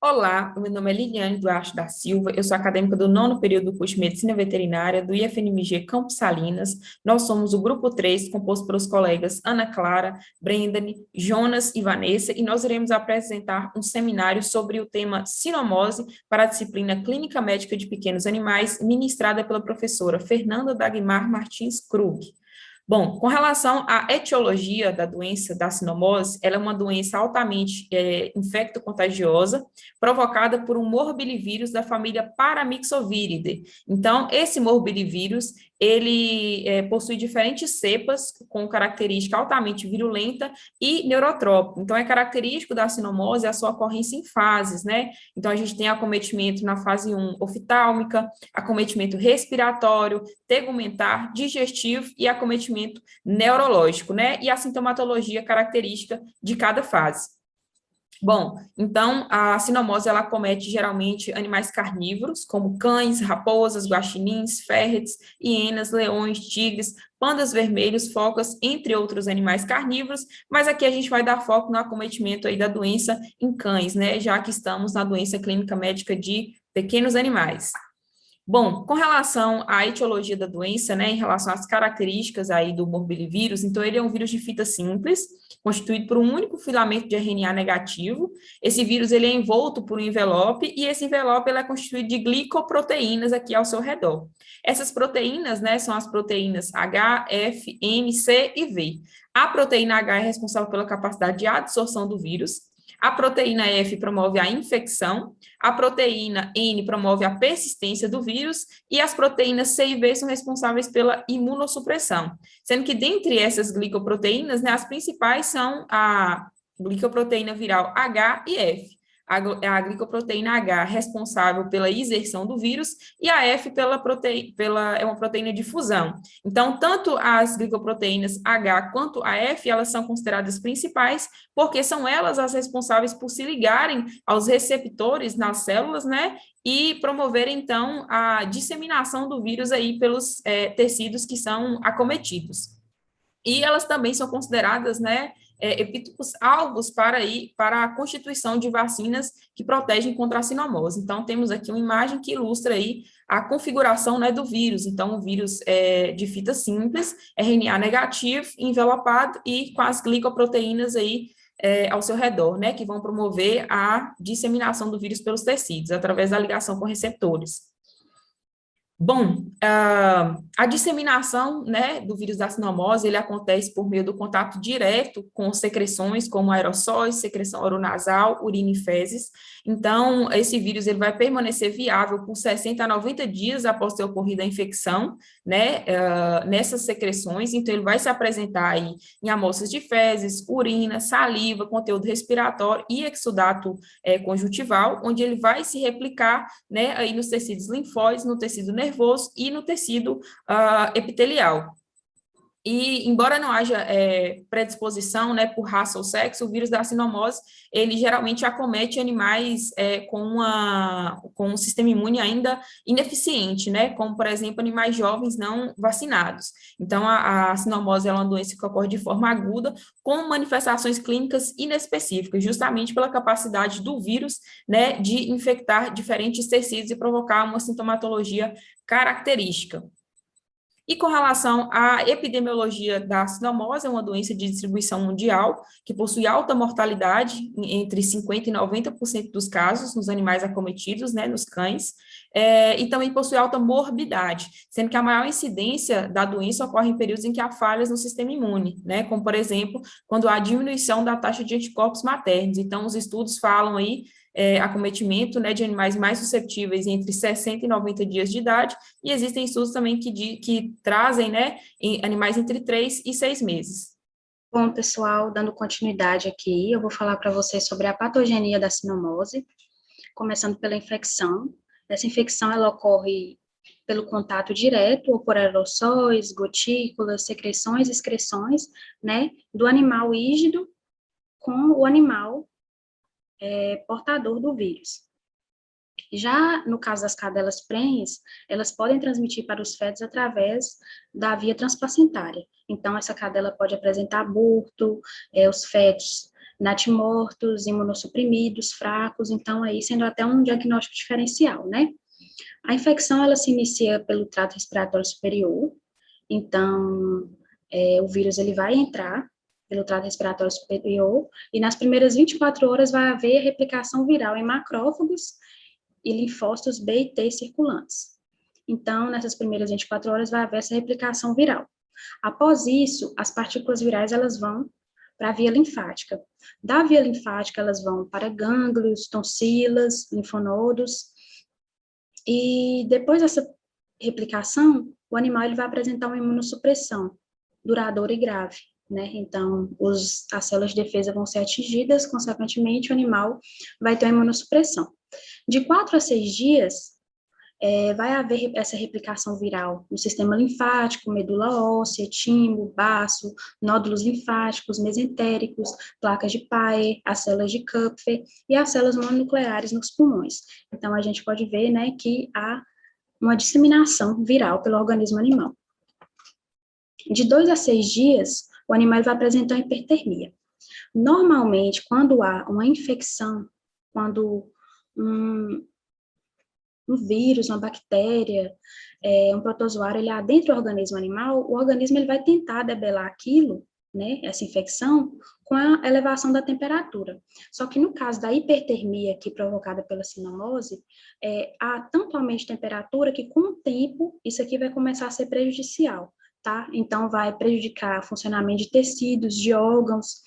Olá, o meu nome é Liliane Duarte da Silva, eu sou acadêmica do nono período do curso de Medicina Veterinária do IFNMG Campos Salinas. Nós somos o grupo 3, composto pelos colegas Ana Clara, Brendane, Jonas e Vanessa, e nós iremos apresentar um seminário sobre o tema sinomose para a disciplina Clínica Médica de Pequenos Animais, ministrada pela professora Fernanda Dagmar Martins Krug. Bom, com relação à etiologia da doença da sinomose, ela é uma doença altamente infecto-contagiosa, provocada por um morbilivírus da família Paramyxoviridae. Então, esse morbilivírus, ele possui diferentes cepas com característica altamente virulenta e neurotrópica. Então, é característico da sinomose a sua ocorrência em fases, né? Então, a gente tem acometimento na fase 1 oftálmica, acometimento respiratório, tegumentar, digestivo e acometimento neurológico, né? E a sintomatologia característica de cada fase. Bom, então, a sinomose, ela acomete geralmente animais carnívoros, como cães, raposas, guaxinins, ferrets, hienas, leões, tigres, pandas vermelhos, focas, entre outros animais carnívoros, mas aqui a gente vai dar foco no acometimento aí da doença em cães, né, já que estamos na doença clínica médica de pequenos animais. Bom, com relação à etiologia da doença, né, em relação às características aí do morbilivírus, então ele é um vírus de fita simples, constituído por um único filamento de RNA negativo. Esse vírus ele é envolto por um envelope e esse envelope ele é constituído de glicoproteínas aqui ao seu redor. Essas proteínas, né, são as proteínas H, F, M, C e V. A proteína H é responsável pela capacidade de adsorção do vírus. A proteína F promove a infecção, a proteína N promove a persistência do vírus e as proteínas C e V são responsáveis pela imunossupressão. Sendo que dentre essas glicoproteínas, né, as principais são a glicoproteína viral H e F. A glicoproteína H responsável pela exerção do vírus e a F é uma proteína de fusão. Então, tanto as glicoproteínas H quanto a F, elas são consideradas principais porque são elas as responsáveis por se ligarem aos receptores nas células, né, e promoverem, então, a disseminação do vírus aí pelos tecidos que são acometidos. E elas também são consideradas, né, epítopos alvos para a constituição de vacinas que protegem contra a sinomose. Então, temos aqui uma imagem que ilustra aí a configuração, né, do vírus. Então, o vírus é de fita simples, RNA negativo, envelopado e com as glicoproteínas aí ao seu redor, né, que vão promover a disseminação do vírus pelos tecidos, através da ligação com receptores. Bom, a disseminação, né, do vírus da sinomose, ele acontece por meio do contato direto com secreções, como aerossóis, secreção oronasal, urina e fezes. Então, esse vírus ele vai permanecer viável por 60 a 90 dias após ter ocorrido a infecção, né, nessas secreções. Então, ele vai se apresentar aí em amostras de fezes, urina, saliva, conteúdo respiratório e exudato conjuntival, onde ele vai se replicar, né, aí nos tecidos linfóides, no tecido nervoso e no tecido epitelial. E, embora não haja predisposição, né, por raça ou sexo, o vírus da sinomose, ele geralmente acomete animais com um sistema imune ainda ineficiente, né, como, por exemplo, animais jovens não vacinados. Então, a sinomose é uma doença que ocorre de forma aguda, com manifestações clínicas inespecíficas, justamente pela capacidade do vírus, né, de infectar diferentes tecidos e provocar uma sintomatologia característica. E com relação à epidemiologia da sinomose, é uma doença de distribuição mundial, que possui alta mortalidade, entre 50% e 90% dos casos, nos animais acometidos, né, nos cães, e também possui alta morbidade, sendo que a maior incidência da doença ocorre em períodos em que há falhas no sistema imune, né, como, por exemplo, quando há diminuição da taxa de anticorpos maternos. Então, os estudos falam aí acometimento, né, de animais mais susceptíveis entre 60 e 90 dias de idade, e existem estudos também que trazem, né, em animais entre 3 e 6 meses. Bom, pessoal, dando continuidade aqui, eu vou falar para vocês sobre a patogenia da sinomose, começando pela infecção. Essa infecção, ela ocorre pelo contato direto ou por aerossóis, gotículas, secreções, excreções, né, do animal rígido com o animal portador do vírus. Já no caso das cadelas prenhes, elas podem transmitir para os fetos através da via transplacentária. Então, essa cadela pode apresentar aborto, os fetos, natimortos, imunossuprimidos, fracos, então aí sendo até um diagnóstico diferencial, né? A infecção, ela se inicia pelo trato respiratório superior, então, o vírus, ele vai entrar pelo trato respiratório superior, e nas primeiras 24 horas vai haver replicação viral em macrófagos e linfócitos B e T circulantes. Então, nessas primeiras 24 horas vai haver essa replicação viral. Após isso, as partículas virais, elas vão para a via linfática. Da via linfática, elas vão para gânglios, tonsilas, linfonodos, e depois dessa replicação, o animal ele vai apresentar uma imunossupressão duradoura e grave, né? Então, as células de defesa vão ser atingidas, consequentemente, o animal vai ter uma imunossupressão. De 4 a 6 dias, vai haver essa replicação viral no sistema linfático, medula óssea, timo, baço, nódulos linfáticos, mesentéricos, placas de Payer, as células de Kupfer e as células mononucleares nos pulmões. Então, a gente pode ver, né, que há uma disseminação viral pelo organismo animal. De 2 a 6 dias, o animal vai apresentar hipertermia. Normalmente, quando há uma infecção, quando um vírus, uma bactéria, um protozoário, ele adentra o organismo animal, o organismo ele vai tentar debelar aquilo, né, essa infecção, com a elevação da temperatura. Só que no caso da hipertermia aqui provocada pela sinomose, há tanto aumento de temperatura que com o tempo isso aqui vai começar a ser prejudicial, tá? Então vai prejudicar o funcionamento de tecidos, de órgãos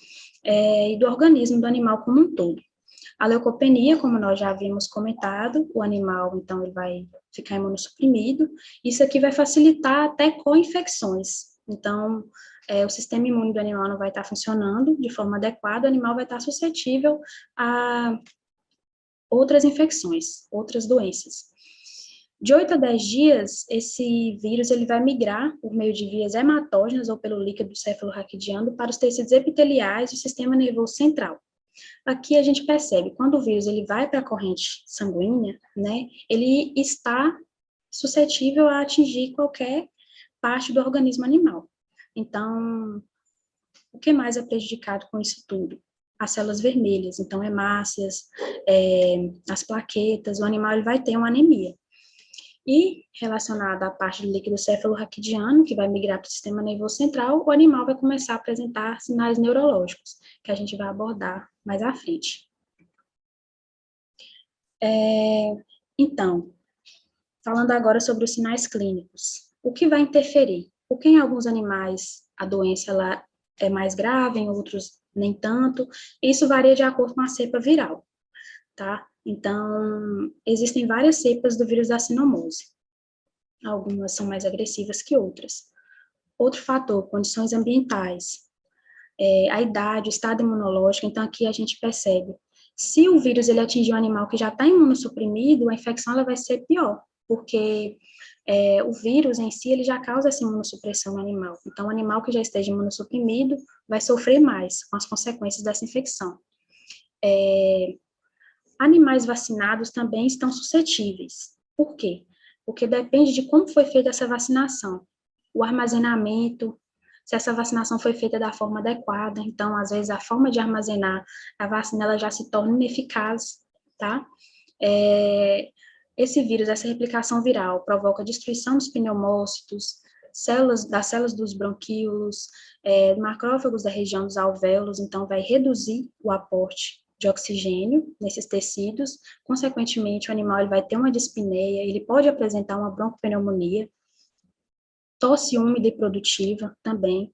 e do organismo do animal como um todo. A leucopenia, como nós já havíamos comentado, o animal, então, ele vai ficar imunossuprimido. Isso aqui vai facilitar até co-infecções. Então, o sistema imune do animal não vai estar funcionando de forma adequada, o animal vai estar suscetível a outras infecções, outras doenças. De 8 a 10 dias, esse vírus ele vai migrar por meio de vias hematógenas ou pelo líquido cefalorraquidiano para os tecidos epiteliais do sistema nervoso central. Aqui a gente percebe, quando o vírus ele vai para a corrente sanguínea, né, ele está suscetível a atingir qualquer parte do organismo animal. Então, o que mais é prejudicado com isso tudo? As células vermelhas, então hemácias, as plaquetas, o animal ele vai ter uma anemia. E, relacionado à parte do líquido cefalorraquidiano, que vai migrar para o sistema nervoso central, o animal vai começar a apresentar sinais neurológicos, que a gente vai abordar mais à frente. Então, falando agora sobre os sinais clínicos, o que vai interferir? Porque em alguns animais a doença ela é mais grave, em outros nem tanto, isso varia de acordo com a cepa viral, tá? Então, existem várias cepas do vírus da sinomose. Algumas são mais agressivas que outras. Outro fator, condições ambientais, a idade, o estado imunológico. Então, aqui a gente percebe, se o vírus ele atingir um animal que já está imunossuprimido, a infecção ela vai ser pior, porque o vírus em si ele já causa essa imunossupressão no animal. Então, o animal que já esteja imunossuprimido vai sofrer mais com as consequências dessa infecção. Animais vacinados também estão suscetíveis. Por quê? Porque depende de como foi feita essa vacinação. O armazenamento, se essa vacinação foi feita da forma adequada, então, às vezes, a forma de armazenar a vacina, ela já se torna ineficaz, tá? Esse vírus, essa replicação viral, provoca destruição dos pneumócitos, das células dos bronquíolos, macrófagos da região dos alvéolos, então vai reduzir o aporte de oxigênio nesses tecidos, consequentemente o animal ele vai ter uma dispneia, ele pode apresentar uma broncopneumonia, tosse úmida e produtiva também.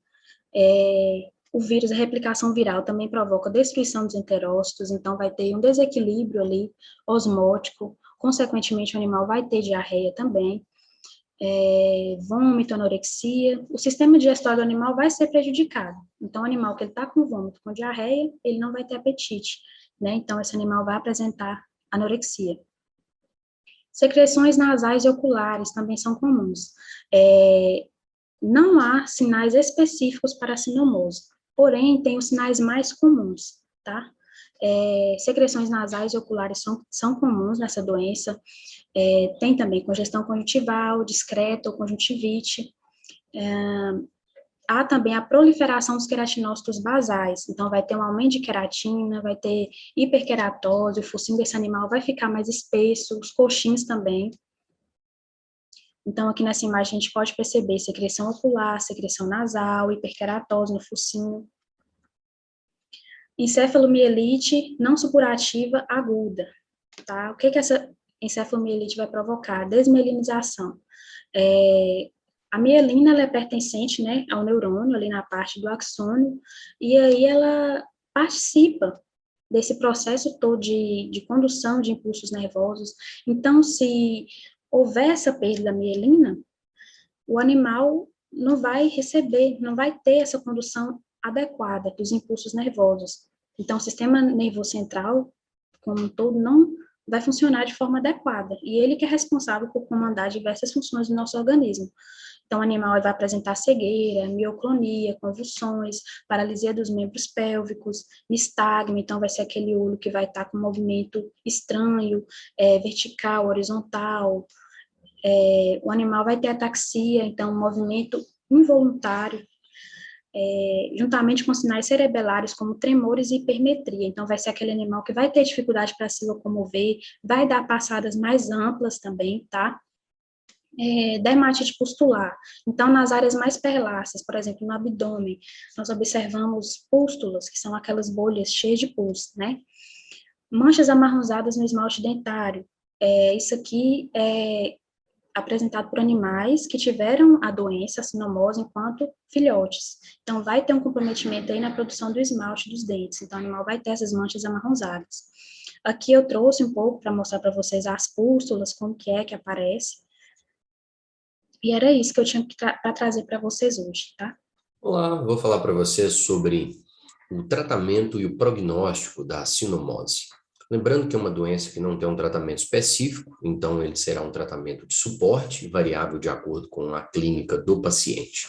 O vírus, a replicação viral também provoca destruição dos enterócitos, então vai ter um desequilíbrio ali osmótico, consequentemente o animal vai ter diarreia também, vômito, anorexia, o sistema digestório do animal vai ser prejudicado. Então, o animal que ele está com vômito, com diarreia, ele não vai ter apetite, né? Então, esse animal vai apresentar anorexia. Secreções nasais e oculares também são comuns. Não há sinais específicos para a sinomose, porém, tem os sinais mais comuns, tá? Secreções nasais e oculares são comuns nessa doença. Tem também congestão conjuntival, discreta ou conjuntivite. há também a proliferação dos queratinócitos basais, então vai ter um aumento de queratina, vai ter hiperqueratose, o focinho desse animal vai ficar mais espesso, os coxins também. Então, aqui nessa imagem a gente pode perceber secreção ocular, secreção nasal, hiperqueratose no focinho. Encefalomielite não supurativa aguda, tá? O que essa encefalomielite vai provocar? Desmielinização. A mielina, ela é pertencente, né, ao neurônio, ali na parte do axônio, e aí ela participa desse processo todo de condução de impulsos nervosos. Então, se houver essa perda da mielina, o animal não vai receber, não vai ter essa condução adequada dos impulsos nervosos. Então, o sistema nervoso central, como um todo, não vai funcionar de forma adequada. E ele que é responsável por comandar diversas funções do nosso organismo. Então, o animal vai apresentar cegueira, mioclonia, convulsões, paralisia dos membros pélvicos, nistagmo, então vai ser aquele olho que vai estar com movimento estranho, vertical, horizontal. O animal vai ter ataxia, então movimento involuntário, juntamente com sinais cerebelares como tremores e hipermetria. Então, vai ser aquele animal que vai ter dificuldade para se locomover, vai dar passadas mais amplas também, tá? Dermatite pustular. Então, nas áreas mais perláceas, por exemplo, no abdômen, nós observamos pústulas, que são aquelas bolhas cheias de pus, né? Manchas amarronzadas no esmalte dentário. Isso aqui é apresentado por animais que tiveram a doença, a sinomose, enquanto filhotes. Então, vai ter um comprometimento aí na produção do esmalte dos dentes. Então, o animal vai ter essas manchas amarronzadas. Aqui eu trouxe um pouco para mostrar para vocês as pústulas, como que é que aparece. E era isso que eu tinha para trazer para vocês hoje, tá? Olá, vou falar para vocês sobre o tratamento e o prognóstico da sinomose. Lembrando que é uma doença que não tem um tratamento específico, então ele será um tratamento de suporte, variável de acordo com a clínica do paciente.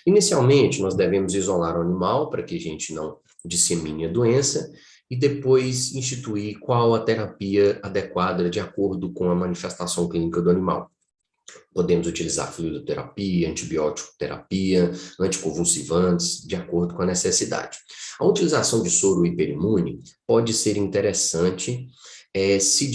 Inicialmente, nós devemos isolar o animal para que a gente não dissemine a doença e depois instituir qual a terapia adequada de acordo com a manifestação clínica do animal. Podemos utilizar fluidoterapia, antibiótico terapia, anticonvulsivantes, de acordo com a necessidade. A utilização de soro hiperimune pode ser interessante se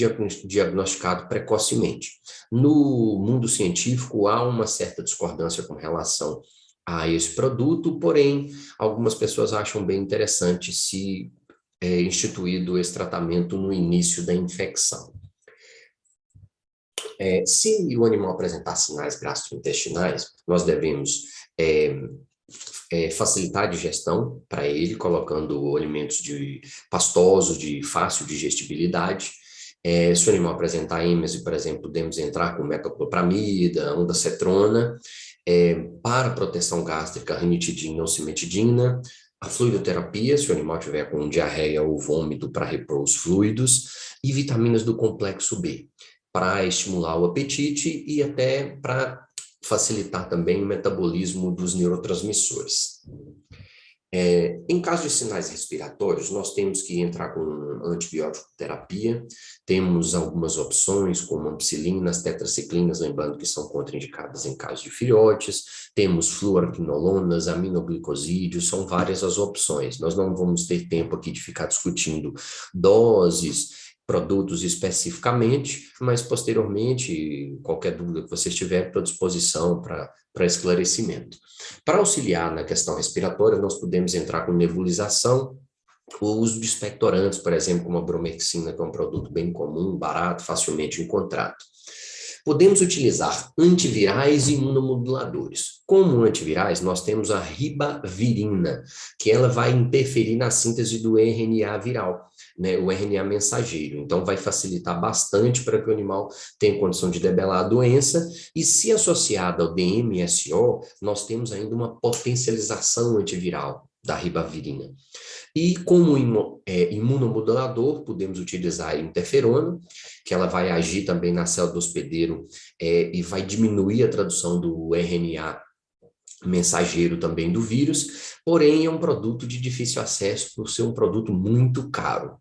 diagnosticado precocemente. No mundo científico, há uma certa discordância com relação a esse produto, porém, algumas pessoas acham bem interessante se instituído esse tratamento no início da infecção. Se o animal apresentar sinais gastrointestinais, nós devemos facilitar a digestão para ele, colocando alimentos pastosos, de fácil digestibilidade. Se o animal apresentar êmese, por exemplo, podemos entrar com metoclopramida, ondansetrona, para proteção gástrica, ranitidina ou cimetidina, a fluidoterapia, se o animal tiver com diarreia ou vômito para repor os fluidos, e vitaminas do complexo B, para estimular o apetite e até para facilitar também o metabolismo dos neurotransmissores. Em caso de sinais respiratórios, nós temos que entrar com antibiótico terapia, temos algumas opções como ampicilinas, tetraciclinas, lembrando que são contraindicadas em caso de filhotes, temos fluoroquinolonas, aminoglicosídeos, são várias as opções. Nós não vamos ter tempo aqui de ficar discutindo doses, produtos especificamente, mas posteriormente, qualquer dúvida que vocês tiverem, estou à disposição para esclarecimento. Para auxiliar na questão respiratória, nós podemos entrar com nebulização, o uso de expectorantes, por exemplo, como a bromexina, que é um produto bem comum, barato, facilmente encontrado. Podemos utilizar antivirais e imunomoduladores. Como antivirais, nós temos a ribavirina, que ela vai interferir na síntese do RNA viral, né, o RNA mensageiro. Então, vai facilitar bastante para que o animal tenha condição de debelar a doença. E se associada ao DMSO, nós temos ainda uma potencialização antiviral da ribavirina. E como imunomodulador, podemos utilizar a interferona, que ela vai agir também na célula do hospedeiro e vai diminuir a tradução do RNA mensageiro também do vírus, porém é um produto de difícil acesso por ser um produto muito caro.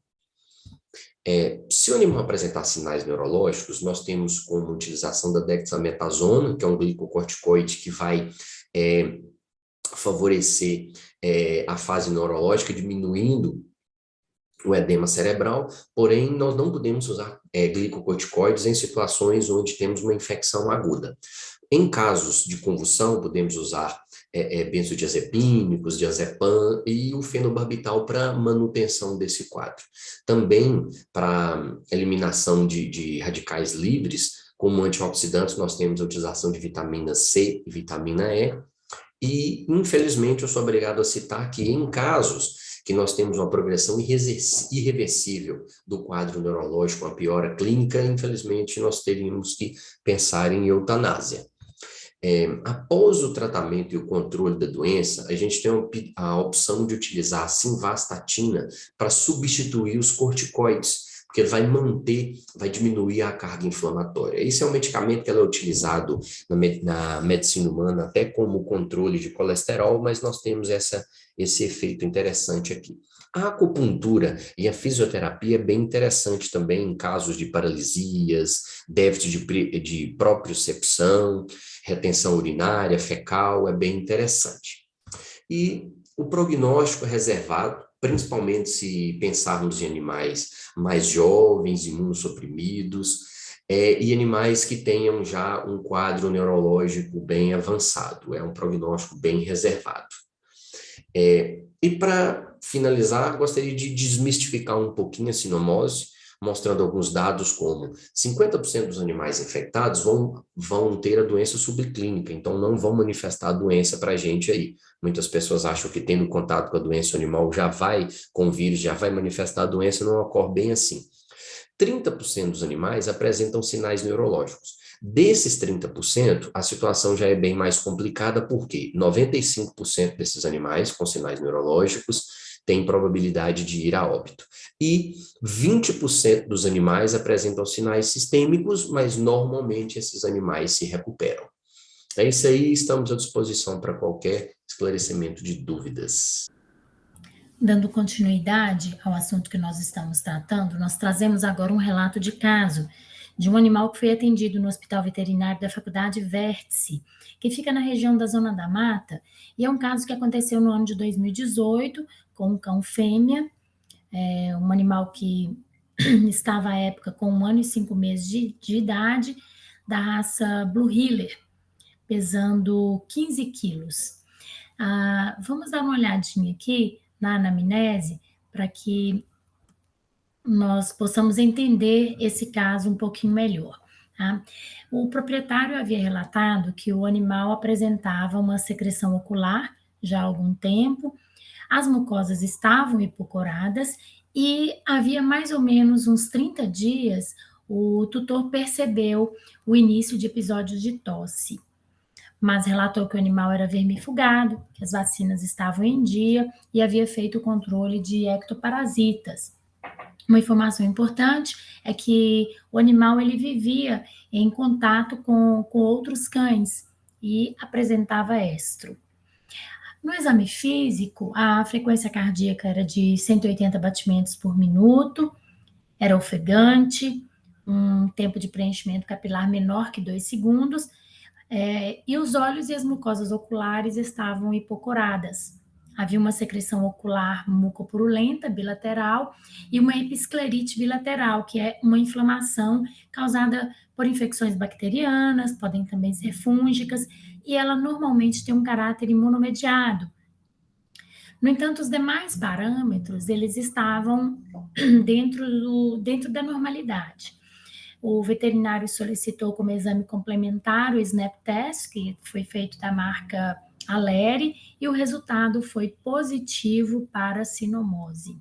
Se o animal apresentar sinais neurológicos, nós temos como utilização da dexametasona, que é um glicocorticoide que vai favorecer a fase neurológica, diminuindo o edema cerebral, porém nós não podemos usar glicocorticoides em situações onde temos uma infecção aguda. Em casos de convulsão, podemos usar benzodiazepínicos, diazepam e o fenobarbital para manutenção desse quadro. Também para eliminação de radicais livres, como antioxidantes, nós temos a utilização de vitamina C e vitamina E. E, infelizmente, eu sou obrigado a citar que em casos que nós temos uma progressão irreversível do quadro neurológico, uma piora clínica, infelizmente, nós teríamos que pensar em eutanásia. Após o tratamento e o controle da doença, a gente tem a opção de utilizar a simvastatina para substituir os corticoides, porque ele vai diminuir a carga inflamatória. Esse é um medicamento que é utilizado na medicina humana até como controle de colesterol, mas nós temos esse efeito interessante aqui. A acupuntura e a fisioterapia é bem interessante também em casos de paralisias, déficit de propriocepção, retenção urinária, fecal, é bem interessante. E o prognóstico é reservado, principalmente se pensarmos em animais mais jovens, imunossuprimidos, e animais que tenham já um quadro neurológico bem avançado, é um prognóstico bem reservado. E para finalizar, gostaria de desmistificar um pouquinho a sinomose, mostrando alguns dados como 50% dos animais infectados vão ter a doença subclínica, então não vão manifestar a doença para a gente aí. Muitas pessoas acham que tendo contato com a doença animal com o vírus, já vai manifestar a doença, não ocorre bem assim. 30% dos animais apresentam sinais neurológicos. Desses 30%, a situação já é bem mais complicada, porque 95% desses animais com sinais neurológicos têm probabilidade de ir a óbito. E 20% dos animais apresentam sinais sistêmicos, mas normalmente esses animais se recuperam. É isso aí, estamos à disposição para qualquer esclarecimento de dúvidas. Dando continuidade ao assunto que nós estamos tratando, nós trazemos agora um relato de caso de um animal que foi atendido no Hospital Veterinário da Faculdade Vértice, que fica na região da Zona da Mata, e é um caso que aconteceu no ano de 2018, com um cão fêmea, um animal que estava à época com 1 ano e 5 meses de idade, da raça Blue Heeler, pesando 15 quilos. Vamos dar uma olhadinha aqui na anamnese, para que nós possamos entender esse caso um pouquinho melhor. Tá? O proprietário havia relatado que o animal apresentava uma secreção ocular já há algum tempo, as mucosas estavam hipocoradas e havia mais ou menos uns 30 dias o tutor percebeu o início de episódios de tosse, mas relatou que o animal era vermifugado, que as vacinas estavam em dia e havia feito o controle de ectoparasitas. Uma informação importante é que o animal ele vivia em contato com outros cães e apresentava estro. No exame físico, a frequência cardíaca era de 180 batimentos por minuto, era ofegante, um tempo de preenchimento capilar menor que 2 segundos, e os olhos e as mucosas oculares estavam hipocoradas. Havia uma secreção ocular mucopurulenta bilateral e uma episclerite bilateral, que é uma inflamação causada por infecções bacterianas, podem também ser fúngicas, e ela normalmente tem um caráter imunomediado. No entanto, os demais parâmetros, eles estavam dentro da normalidade. O veterinário solicitou como exame complementar o SNAP test, que foi feito da marca Aleri, e o resultado foi positivo para sinomose.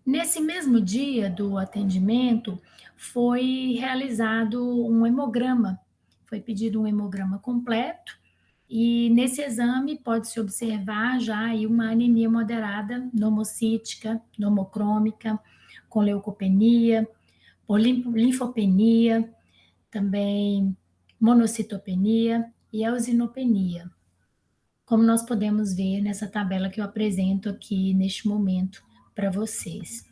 Nesse mesmo dia do atendimento, foi realizado um hemograma, foi pedido um hemograma completo, e nesse exame pode-se observar já aí uma anemia moderada, nomocítica, nomocrômica, com leucopenia, por linfopenia, também monocitopenia e eosinopenia, como nós podemos ver nessa tabela que eu apresento aqui neste momento para vocês.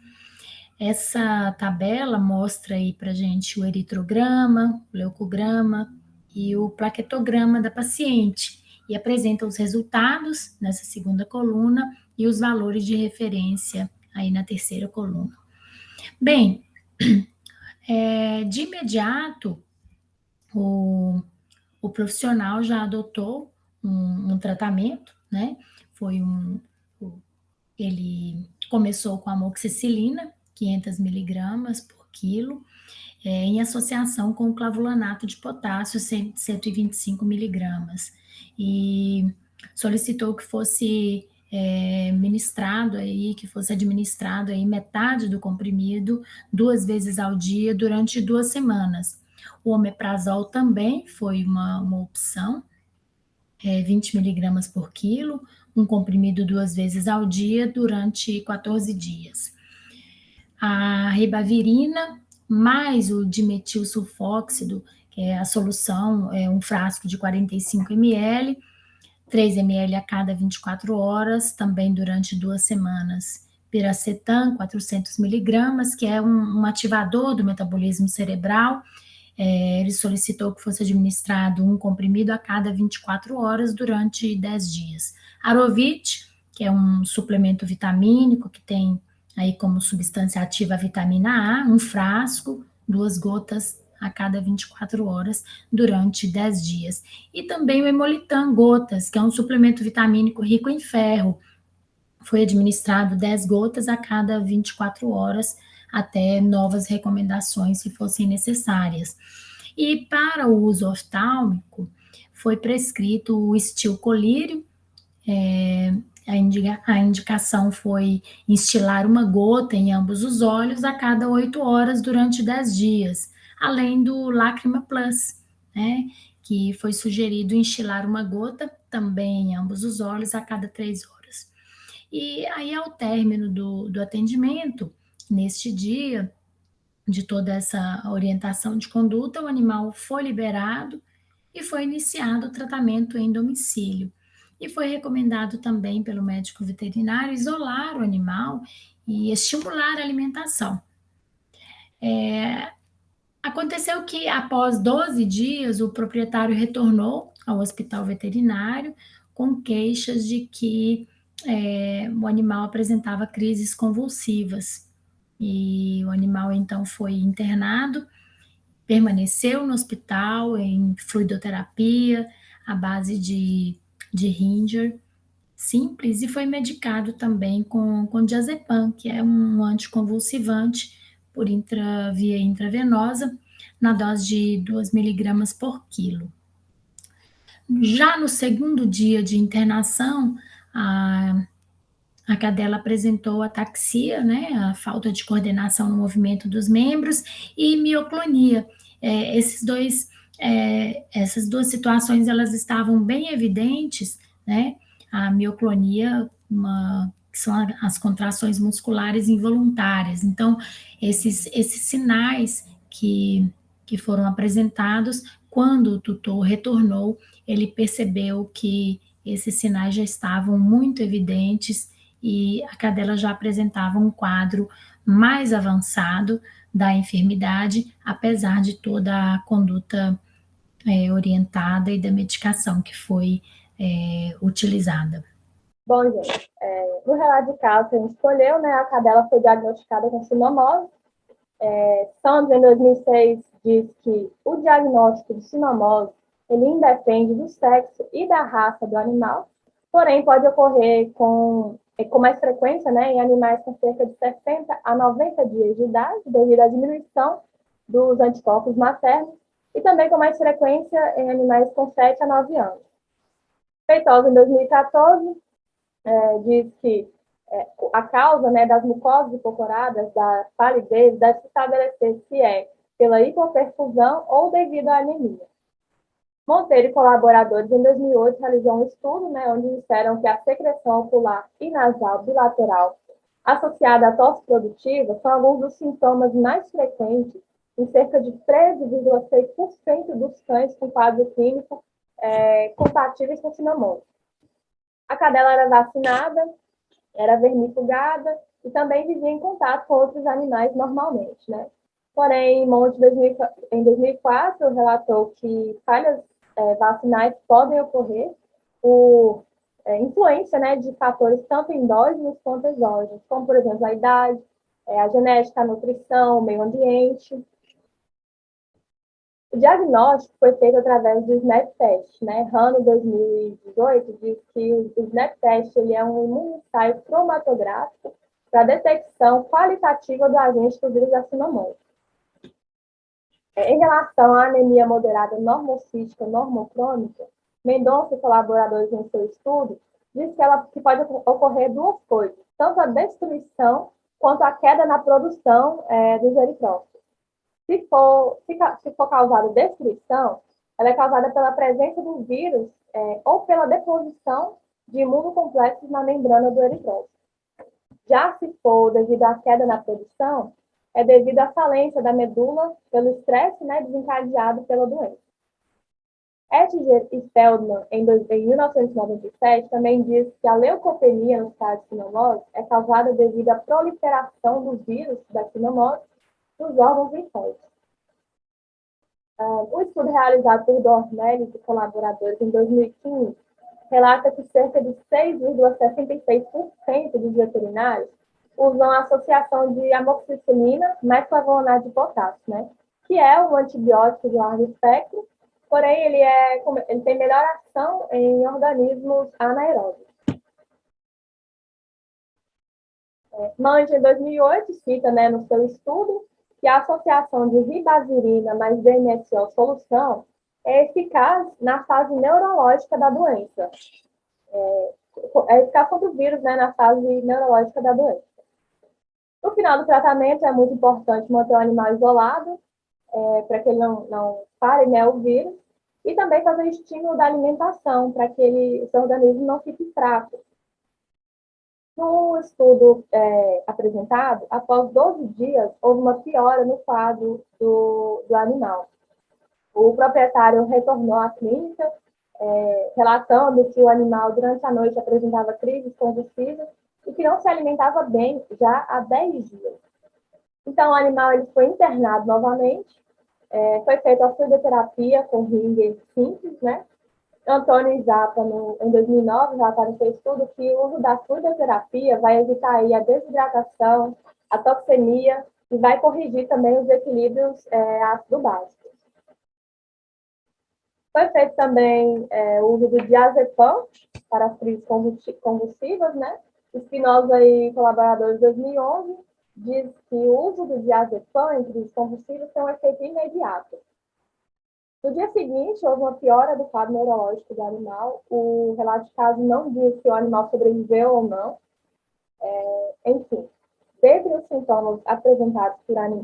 Essa tabela mostra aí para a gente o eritrograma, o leucograma e o plaquetograma da paciente. e apresenta os resultados nessa segunda coluna e os valores de referência aí na terceira coluna. Bem, de imediato, o profissional já adotou um tratamento, né? Ele começou com amoxicilina, 500 miligramas por quilo, em associação com o clavulanato de potássio, 125 miligramas, e solicitou que fosse administrado aí metade do comprimido 2 vezes ao dia durante 2 semanas. O omeprazol também foi uma opção, 20 miligramas por quilo, um comprimido 2 vezes ao dia durante 14 dias. A ribavirina mais o dimetilsulfóxido, que é a solução, um frasco de 45 ml, 3 ml a cada 24 horas, também durante 2 semanas. Piracetam, 400 miligramas, que é um ativador do metabolismo cerebral. Ele solicitou que fosse administrado um comprimido a cada 24 horas durante 10 dias. Arovit, que é um suplemento vitamínico que tem aí como substância ativa a vitamina A, um frasco, 2 gotas a cada 24 horas durante 10 dias. E também o Hemolitan gotas, que é um suplemento vitamínico rico em ferro. Foi administrado 10 gotas a cada 24 horas até novas recomendações, se fossem necessárias. E para o uso oftálmico, foi prescrito o estilcolírio. A indicação foi instilar uma gota em ambos os olhos a cada 8 horas durante 10 dias, além do Lacrima Plus, né, que foi sugerido instilar uma gota também em ambos os olhos a cada 3 horas. E aí, ao término do atendimento, neste dia, de toda essa orientação de conduta, o animal foi liberado e foi iniciado o tratamento em domicílio. E foi recomendado também pelo médico veterinário isolar o animal e estimular a alimentação. Aconteceu que, após 12 dias, o proprietário retornou ao hospital veterinário com queixas de que o animal apresentava crises convulsivas. E o animal, então, foi internado, permaneceu no hospital em fluidoterapia, à base de Ringer simples, e foi medicado também com diazepam, que é um anticonvulsivante por via intravenosa, na dose de 2 miligramas por quilo. Já no segundo dia de internação, a cadela apresentou ataxia, né, a falta de coordenação no movimento dos membros, e mioclonia. Essas duas situações, elas estavam bem evidentes, né? A mioclonia, que são as contrações musculares involuntárias. Então, esses sinais que foram apresentados, quando o tutor retornou, ele percebeu que esses sinais já estavam muito evidentes e a cadela já apresentava um quadro mais avançado da enfermidade, apesar de toda a conduta orientada e da medicação que foi utilizada. Bom, gente, no relato de caso que a gente escolheu, né, a cadela foi diagnosticada com sinomose. Sanders, em 2006, diz que o diagnóstico de sinomose ele independe do sexo e da raça do animal, porém pode ocorrer com mais frequência, né, em animais com cerca de 60 a 90 dias de idade, devido à diminuição dos anticorpos maternos, e também com mais frequência em animais com 7 a 9 anos. Feitosa, em 2014, diz que a causa, né, das mucosas hipocoradas, da palidez, deve se estabelecer se é pela hipoperfusão ou devido à anemia. Monteiro e colaboradores, em 2008, realizou um estudo, né, onde disseram que a secreção ocular e nasal bilateral associada à tosse produtiva são alguns dos sintomas mais frequentes em cerca de 13,6% dos cães com quadro clínico compatíveis com sinomose. A cadela era vacinada, era vermifugada e também vivia em contato com outros animais normalmente, né? Porém, Monte, em 2004, relatou que falhas vacinais podem ocorrer por influência, né, de fatores tanto endógenos quanto exógenos, como, por exemplo, a idade, a genética, a nutrição, o meio ambiente. O diagnóstico foi feito através do SNAP test, né? Rano 2018 diz que o SNAP test ele é um imunoensaio cromatográfico para detecção qualitativa do agente do vírus da cinomose. Em relação à anemia moderada normocítica normocrônica, Mendonça e colaboradores em seu estudo diz que pode ocorrer duas coisas, tanto a destruição quanto a queda na produção dos eritrócitos. Se for causada destruição, ela é causada pela presença do vírus ou pela deposição de imunocomplexos na membrana do eritrócito. Já se for devido à queda na produção, é devido à falência da medula pelo estresse, né, desencadeado pela doença. Ettinger e Feldman, em 1997, também diz que a leucopenia nos casos de cinomose é causada devido à proliferação do vírus da cinomose nos órgãos linfóides. Um estudo realizado por Dornelles e colaboradores em 2015 relata que cerca de 6,66% dos veterinários usam a associação de amoxicilina mais flavononato de potássio, né? Que é um antibiótico de largo espectro, porém ele tem melhor ação em organismos anaeróbios. Mange, em 2008, cita, né, no seu estudo que a associação de ribazirina mais DMSO solução é eficaz na fase neurológica da doença. É eficaz contra o vírus, né, na fase neurológica da doença. No final do tratamento, é muito importante manter o animal isolado, para que ele não pare, né, o vírus, e também fazer estímulo da alimentação, para que o seu organismo não fique fraco. No estudo apresentado, após 12 dias, houve uma piora no quadro do animal. O proprietário retornou à clínica, relatando que o animal, durante a noite, apresentava crises convulsivas e que não se alimentava bem já há 10 dias. Então, o animal ele foi internado novamente, foi feita a fluidoterapia com ringer simples, né? Antônio e Zappa, em 2009, relataram em seu estudo que o uso da fluidoterapia vai evitar aí a desidratação, a toxemia e vai corrigir também os equilíbrios ácido-básicos. Foi feito também o uso do diazepam para as crises convulsivas, né? Espinosa e colaboradores de 2011 diz que o uso do diazepam em crises convulsivas tem um efeito imediato. No dia seguinte, houve uma piora do quadro neurológico do animal. O relato de caso não diz se o animal sobreviveu ou não. Enfim, dentre os sintomas apresentados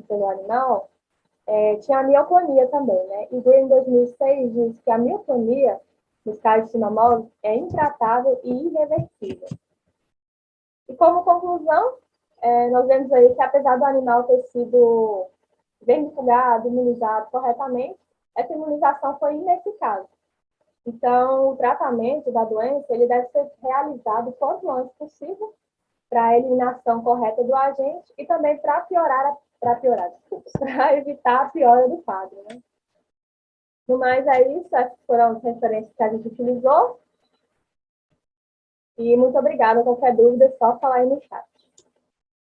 pelo animal, tinha a miotonia também, né? E Green, em 2006, diz que a miotonia, nos casos de cinomose, é intratável e irreversível. E como conclusão, nós vemos aí que apesar do animal ter sido vermiculado, imunizado corretamente, essa imunização foi ineficaz. Então, o tratamento da doença ele deve ser realizado o quanto antes possível para a eliminação correta do agente e também para evitar a piora do quadro, né? No mais, é isso. Essas foram as referências que a gente utilizou. E muito obrigada. Qualquer dúvida, é só falar aí no chat.